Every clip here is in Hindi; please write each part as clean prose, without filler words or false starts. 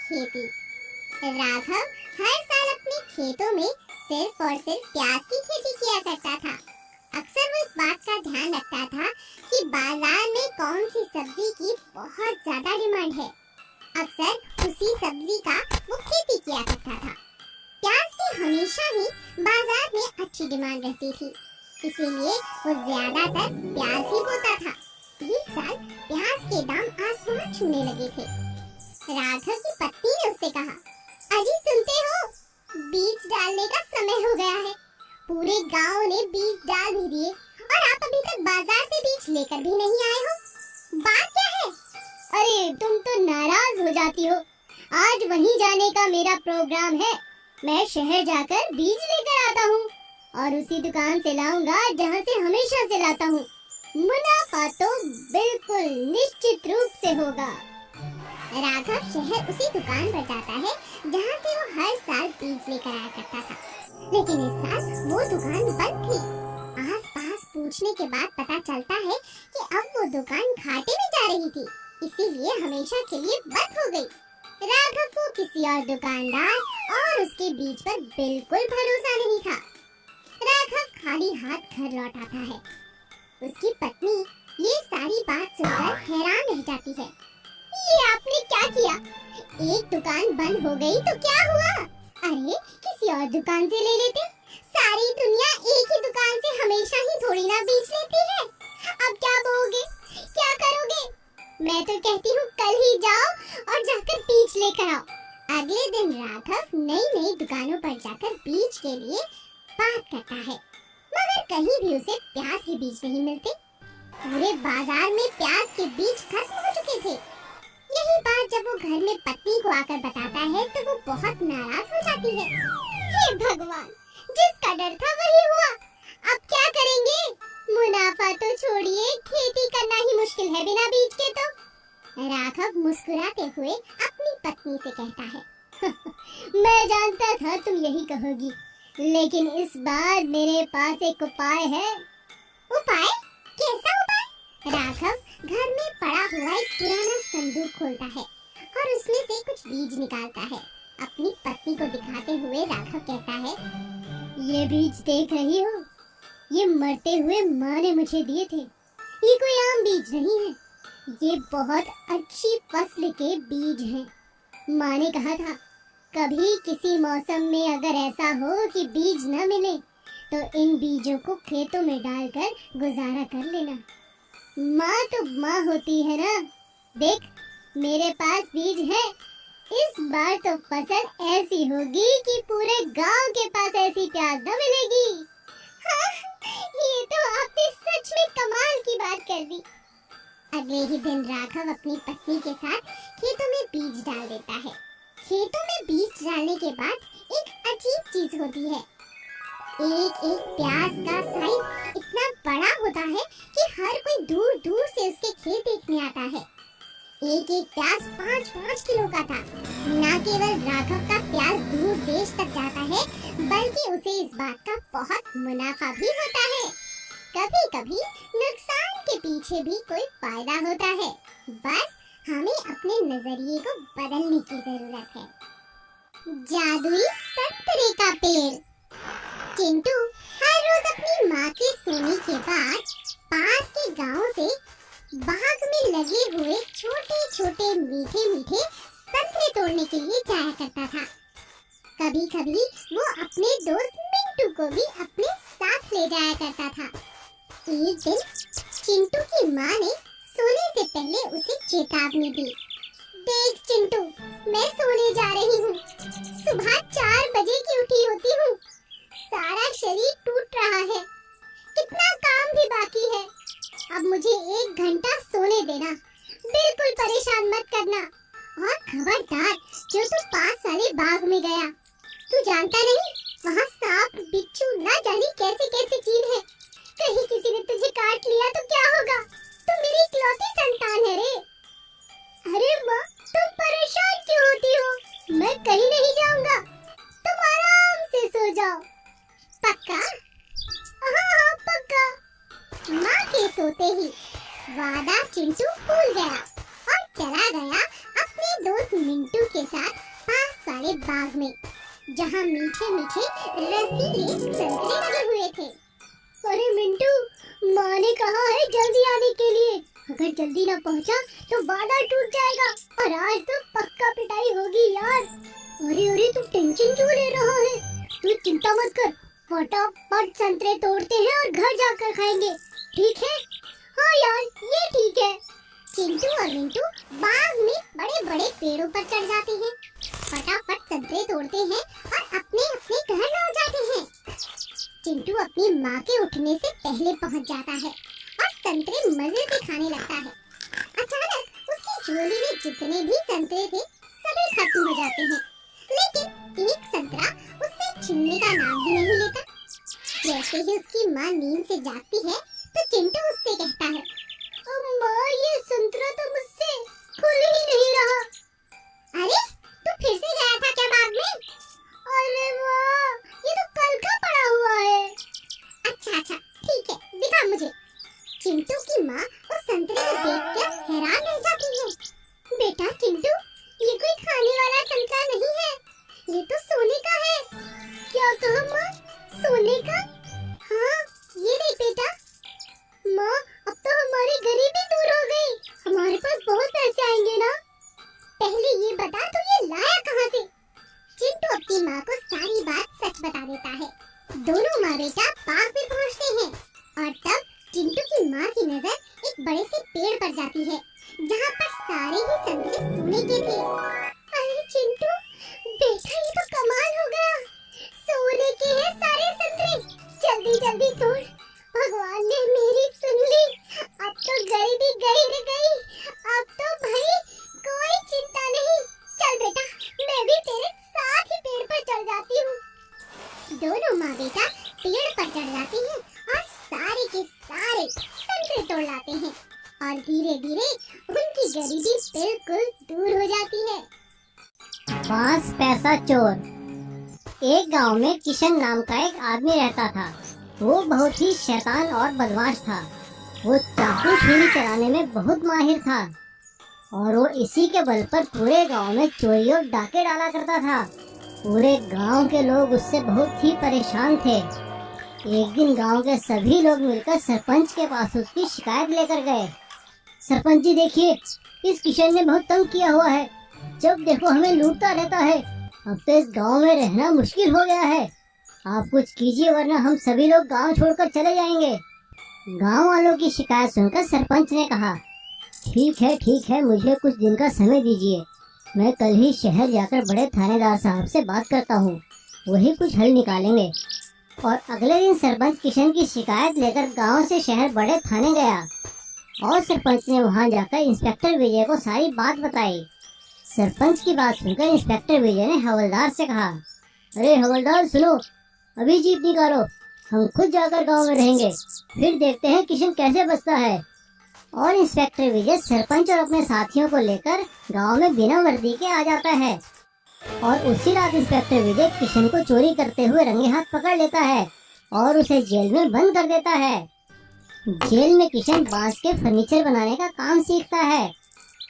खेती। राघव हर साल अपने खेतों में सिर्फ और सिर्फ प्याज की खेती किया करता था। अक्सर वो इस बात का ध्यान रखता था कि बाजार में कौन सी सब्जी की बहुत ज्यादा डिमांड है। अक्सर उसी सब्जी का वो खेती किया करता था। प्याज की हमेशा ही बाजार में अच्छी डिमांड रहती थी, इसीलिए वो ज्यादातर प्याज ही बोता था। एक साल प्याज के दाम आसमान छूने लगे थे। राघव की पत्नी ने उससे कहा, अजी सुनते हो, बीज डालने का समय हो गया है। पूरे गांव ने बीज डाल भी दिए और आप अभी तक बाजार से बीज लेकर भी नहीं आए हो। बात क्या है? अरे तुम तो नाराज हो जाती हो। आज वहीं जाने का मेरा प्रोग्राम है। मैं शहर जाकर बीज लेकर आता हूँ और उसी दुकान से लाऊंगा जहाँ से हमेशा से लाता हूँ। मुनाफा तो बिल्कुल निश्चित रूप से होगा। राघव शहर उसी दुकान पर जाता है जहाँ से वो हर साल बीज लेकर आया करता था, लेकिन इस साल वो दुकान बंद थी। आस-पास पूछने के बाद पता चलता है कि अब वो दुकान घाटे में जा रही थी, इसीलिए हमेशा के लिए बंद हो गई। राघव को किसी और दुकानदार और उसके बीज पर बिल्कुल भरोसा नहीं था। राघव खाली हाथ घर लौट आता है। उसकी पत्नी ये सारी बात सुनकर हैरान रह जाती है। ये आपने क्या किया? एक दुकान बंद हो गई तो क्या हुआ? अरे किसी और दुकान से ले लेते। सारी दुनिया एक ही दुकान से हमेशा ही थोड़ी ना बीज लेती है। अब क्या बोओगे? क्या करोगे? मैं तो कहती हूँ कल ही जाओ और जाकर बीज लेकर आओ। अगले दिन राघव नई नई दुकानों पर जाकर बीज के लिए बात करता है, मगर कहीं भी उसे प्याज के बीज नहीं मिलते। पूरे बाजार में प्याज के बीज खत्म हो चुके थे। यही बात जब वो घर में पत्नी को आकर बताता है तो वो बहुत नाराज हो जाती है। हे भगवान, जिसका डर था वही हुआ। अब क्या करेंगे? मुनाफा तो छोड़िए, खेती करना ही मुश्किल है बिना बीज के तो। राघव मुस्कुराते हुए अपनी पत्नी से कहता है, मैं जानता था तुम यही कहोगी, लेकिन इस बार मेरे पास एक उपाय है। उपाय? कैसा उपाय? राघव घर में पड़ा हुआ एक पुराना संदूक खोलता है और उसमें से कुछ बीज निकालता है। अपनी पत्नी को दिखाते हुए राघव कहता है, ये बीज देख रही हो? ये मरते हुए माँ ने मुझे दिए थे। ये कोई आम बीज नहीं है, ये बहुत अच्छी फसल के बीज हैं। माँ ने कहा था, कभी किसी मौसम में अगर ऐसा हो कि बीज न मिले तो इन बीजों को खेतों में डालकर गुजारा कर लेना। माँ तो माँ होती है ना। देख, मेरे पास बीज है। इस बार तो फसल ऐसी होगी कि पूरे गांव के पास ऐसी प्याज न मिलेगी। हाँ, ये तो आपने सच में कमाल की बात कर दी। अगले ही दिन राघव अपनी पत्नी के साथ खेतों में बीज डाल देता है। खेतों में बीज डालने के बाद एक अजीब चीज होती है। एक एक प्याज का साइज इतना बड़ा होता है कि हर कोई दूर दूर से उसके खेत देखने आता है। एक एक प्याज 5-5 किलो का था। न केवल राघव का प्याज दूर देश तक जाता है, बल्कि उसे इस बात का बहुत मुनाफा भी होता है। कभी कभी नुकसान के पीछे भी कोई फायदा होता है। बस हमें अपने नजरिए को बदलने की जरूरत है। जादुई संतरे का पेड़। चिंटू हर रोज अपनी माँ के सोने के बाद पास के गांव से बाग में लगे हुए छोटे छोटे मीठे मीठे संतरे तोड़ने के लिए जाया करता था। कभी कभी वो अपने दोस्त मिंटू को भी अपने साथ ले जाया करता था। एक दिन चिंटू की माँ ने सोने से पहले उसे चेतावनी दी। देख चिंटू, मैं सोने जा रही हूँ। सुबह 4 बजे की उठी होती हूँ। सारा शरीर टूट रहा है। कितना काम भी बाकी है। अब मुझे 1 घंटा सोने देना। बिल्कुल परेशान मत करना। और खबरदार, जो तू पास वाले बाग में गया, तू जानता नहीं वहाँ सांप, बिच्छू, ना जाने कैसे कैसे जीव है। कहीं किसी ने तुझे काट लिया तो क्या होगा? तू मेरी इकलौती संतान है रे। अरे माँ, तुम परेशान क्यों होती हो? मैं कहीं नहीं जाऊंगा। तुम आराम से सो जाओ। पक्का? हाँ, पक्का। माँ के सोते ही वादा चिंटू भूल गया और चला गया अपने दोस्त मिंटू के साथ वाले बाग में, जहाँ मीठे मीठे रसीले संतरे लगे हुए थे। अरे मिंटू, माँ ने कहा है जल्दी आने के लिए। अगर जल्दी ना पहुँचा तो वादा टूट जाएगा और आज तो पक्का पिटाई होगी यार। अरे अरे, तू टेंशन क्यों ले रहा है? तू चिंता मत कर, फटाफट संतरे तोड़ते हैं और घर जाकर खाएंगे, ठीक है? हाँ यार, ये ठीक है। चिंटू और मिंटू बाग में बड़े बड़े पेड़ों पर चढ़ जाते हैं, फटाफट संतरे तोड़ते हैं और अपने अपने घर लौट जाते हैं। चिंटू अपनी माँ के उठने से पहले पहुँच जाता है और संतरे मजे से खाने लगता है। अचानक उसकी झोली में जितने भी संतरे थे सभी खत्म हो जाते हैं, लेकिन एक संतरा उससे छीनने का नाम भी नहीं लेता। जैसे ही उसकी माँ नींद से जागती है तो चिंटू उससे कहता है, माँ, ये संतरा तो मुझसे खुल ही नहीं रहा। अरे तू फिर से गया था क्या बाग में? अरे माँ, ये तो कल का पड़ा हुआ है। अच्छा ठीक है, दिखा मुझे। चिंटू की माँ उस संतरे को देखकर हैरान रह जाती है। बेटा चिंटू, ये कोई खाने वाला संतरा नहीं है, ये तो सोने का है। क्या कहा माँ? सोने का? हाँ, ये देख बेटा। माँ, अब तो हमारी गरीबी दूर हो गई, हमारे पास बहुत पैसे आएंगे ना? पहले ये बता, तू ये लाया कहाँ से? चिंटू अपनी माँ को सारी बात सच बता देता है। दोनों माँ बेटा बाग में पहुँचते हैं और तब चिंटू की माँ की नजर एक बड़े से पेड़ पर जाती है, जहाँ पर सारे ही संतरे सोने के थे। अरे चिंटू, बेटा ये तो कमाल हो गया, सोने के हैं सारे संतरे। जल्दी जल्दी तोड़, भगवान ने मेरी सुन ली। अब तो गरीबी गई रे गई, अब तो भाई कोई चिंता नहीं। चल बेटा, मैं भी तेरे साथ ही पेड़ पर चढ़ जाती हूँ। दोनों माँ बेटा पेड़ पर चढ़ जाती हैं और सारे के सारे संतरे तोड़ लाते हैं और धीरे धीरे उनकी गरीबी बिल्कुल दूर हो जाती है। 5 पैसा चोर। एक गांव में किशन नाम का एक आदमी रहता था। वो बहुत ही शैतान और बदमाश था। वो चाकू छुरी चलाने में बहुत माहिर था और वो इसी के बल पर पूरे गांव में चोरी और डाके डाला करता था। पूरे गांव के लोग उससे बहुत ही परेशान थे। एक दिन गांव के सभी लोग मिलकर सरपंच के पास उसकी शिकायत लेकर गए। सरपंच जी देखिए, इस किशन ने बहुत तंग किया हुआ है, जब देखो हमें लूटता रहता है। अब तो इस गांव में रहना मुश्किल हो गया है। आप कुछ कीजिए वरना हम सभी लोग गांव छोड़कर चले जाएंगे। गांव वालों की शिकायत सुनकर सरपंच ने कहा, ठीक है, मुझे कुछ दिन का समय दीजिए। मैं कल ही शहर जाकर बड़े थानेदार साहब से बात करता हूँ, वही कुछ हल निकालेंगे। और अगले दिन सरपंच किशन की शिकायत लेकर गांव से शहर बड़े थाने गया और सरपंच ने वहां जाकर इंस्पेक्टर विजय को सारी बात बताई। सरपंच की बात सुनकर इंस्पेक्टर विजय ने हवलदार से कहा, अरे हवलदार सुनो, अभी जीप निकालो, हम खुद जाकर गांव में रहेंगे, फिर देखते हैं किशन कैसे बचता है। और इंस्पेक्टर विजय सरपंच और अपने साथियों को लेकर गांव में बिना वर्दी के आ जाता है और उसी रात इंस्पेक्टर विजय किशन को चोरी करते हुए रंगे हाथ पकड़ लेता है और उसे जेल में बंद कर देता है। जेल में किशन बांस के फर्नीचर बनाने का काम सीखता है,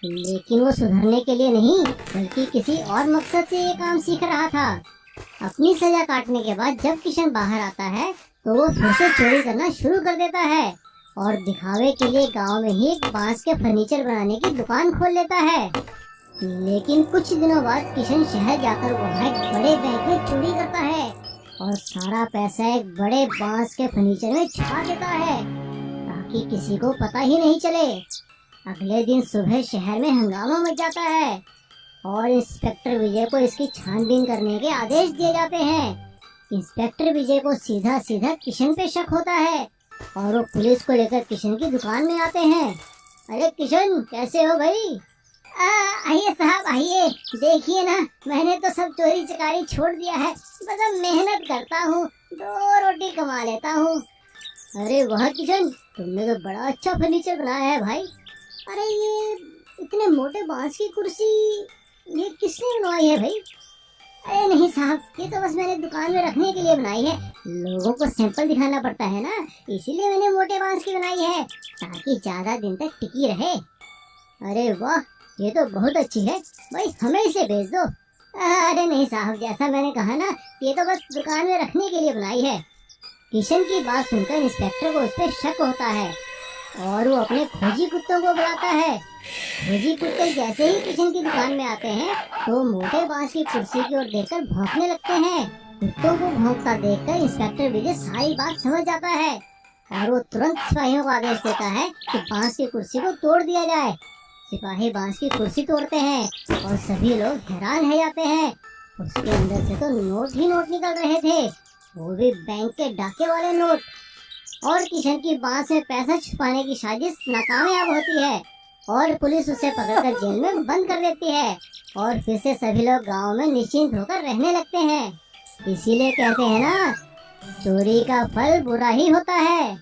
लेकिन वो सुधरने के लिए नहीं बल्कि किसी और मकसद से ये काम सीख रहा था। अपनी सजा काटने के बाद जब किशन बाहर आता है तो वो फिर से चोरी करना शुरू कर देता है और दिखावे के लिए गांव में ही एक बांस के फर्नीचर बनाने की दुकान खोल लेता है। लेकिन कुछ दिनों बाद किशन शहर जाकर वहाँ एक बड़े बैंक में चोरी करता है और सारा पैसा एक बड़े बांस के फर्नीचर में छुपा देता है ताकि किसी को पता ही नहीं चले। अगले दिन सुबह शहर में हंगामा मच जाता है और इंस्पेक्टर विजय को इसकी छानबीन करने के आदेश दिए जाते हैं। इंस्पेक्टर विजय को सीधा सीधा किशन पे शक होता है और वो पुलिस को लेकर किशन की दुकान में आते हैं। अरे किशन, कैसे हो भाई? आइए साहब आइए, देखिए ना, मैंने तो सब चोरी चकारी छोड़ दिया है, बस अब मेहनत करता हूँ, 2 रोटी कमा लेता हूँ। अरे वाह किशन, तुमने तो बड़ा अच्छा फर्नीचर बनाया है भाई। अरे ये इतने मोटे बांस की कुर्सी ये किसने बनवाई है भाई? अरे नहीं साहब, ये तो बस मैंने दुकान में रखने के लिए बनाई है। लोगों को सैंपल दिखाना पड़ता है ना, इसीलिए मैंने मोटे बांस की बनाई है ताकि ज्यादा दिन तक टिकी रहे। अरे वाह, ये तो बहुत अच्छी है भाई, हमें इसे भेज दो। अरे नहीं साहब, जैसा मैंने कहा ना, ये तो बस दुकान में रखने के लिए बनाई है। किशन की बात सुनकर इंस्पेक्टर को उस पर शक होता है और वो अपने खोजी कुत्तों को बुलाता है। खोजी कुत्ते जैसे ही किशन की दुकान में आते हैं तो मोटे बांस की कुर्सी की ओर देखकर भौंकने लगते हैं। कुत्तों को भौंकता देखकर इंस्पेक्टर विजय सारी बात समझ जाता है और वो तुरंत सिपाहियों को आदेश देता है कि बांस की कुर्सी को तोड़ दिया जाए। सिपाही बांस की कुर्सी तोड़ते हैं और सभी लोग हैरान रह जाते हैं। उसके अंदर से तो नोट ही नोट निकल रहे थे, वो भी बैंक के डाके वाले नोट। और किशन की बांस में पैसा छुपाने की साजिश नाकामयाब होती है और पुलिस उसे पकड़कर जेल में बंद कर देती है और फिर से सभी लोग गांव में निश्चिंत होकर रहने लगते हैं। इसीलिए कहते हैं ना, चोरी का फल बुरा ही होता है।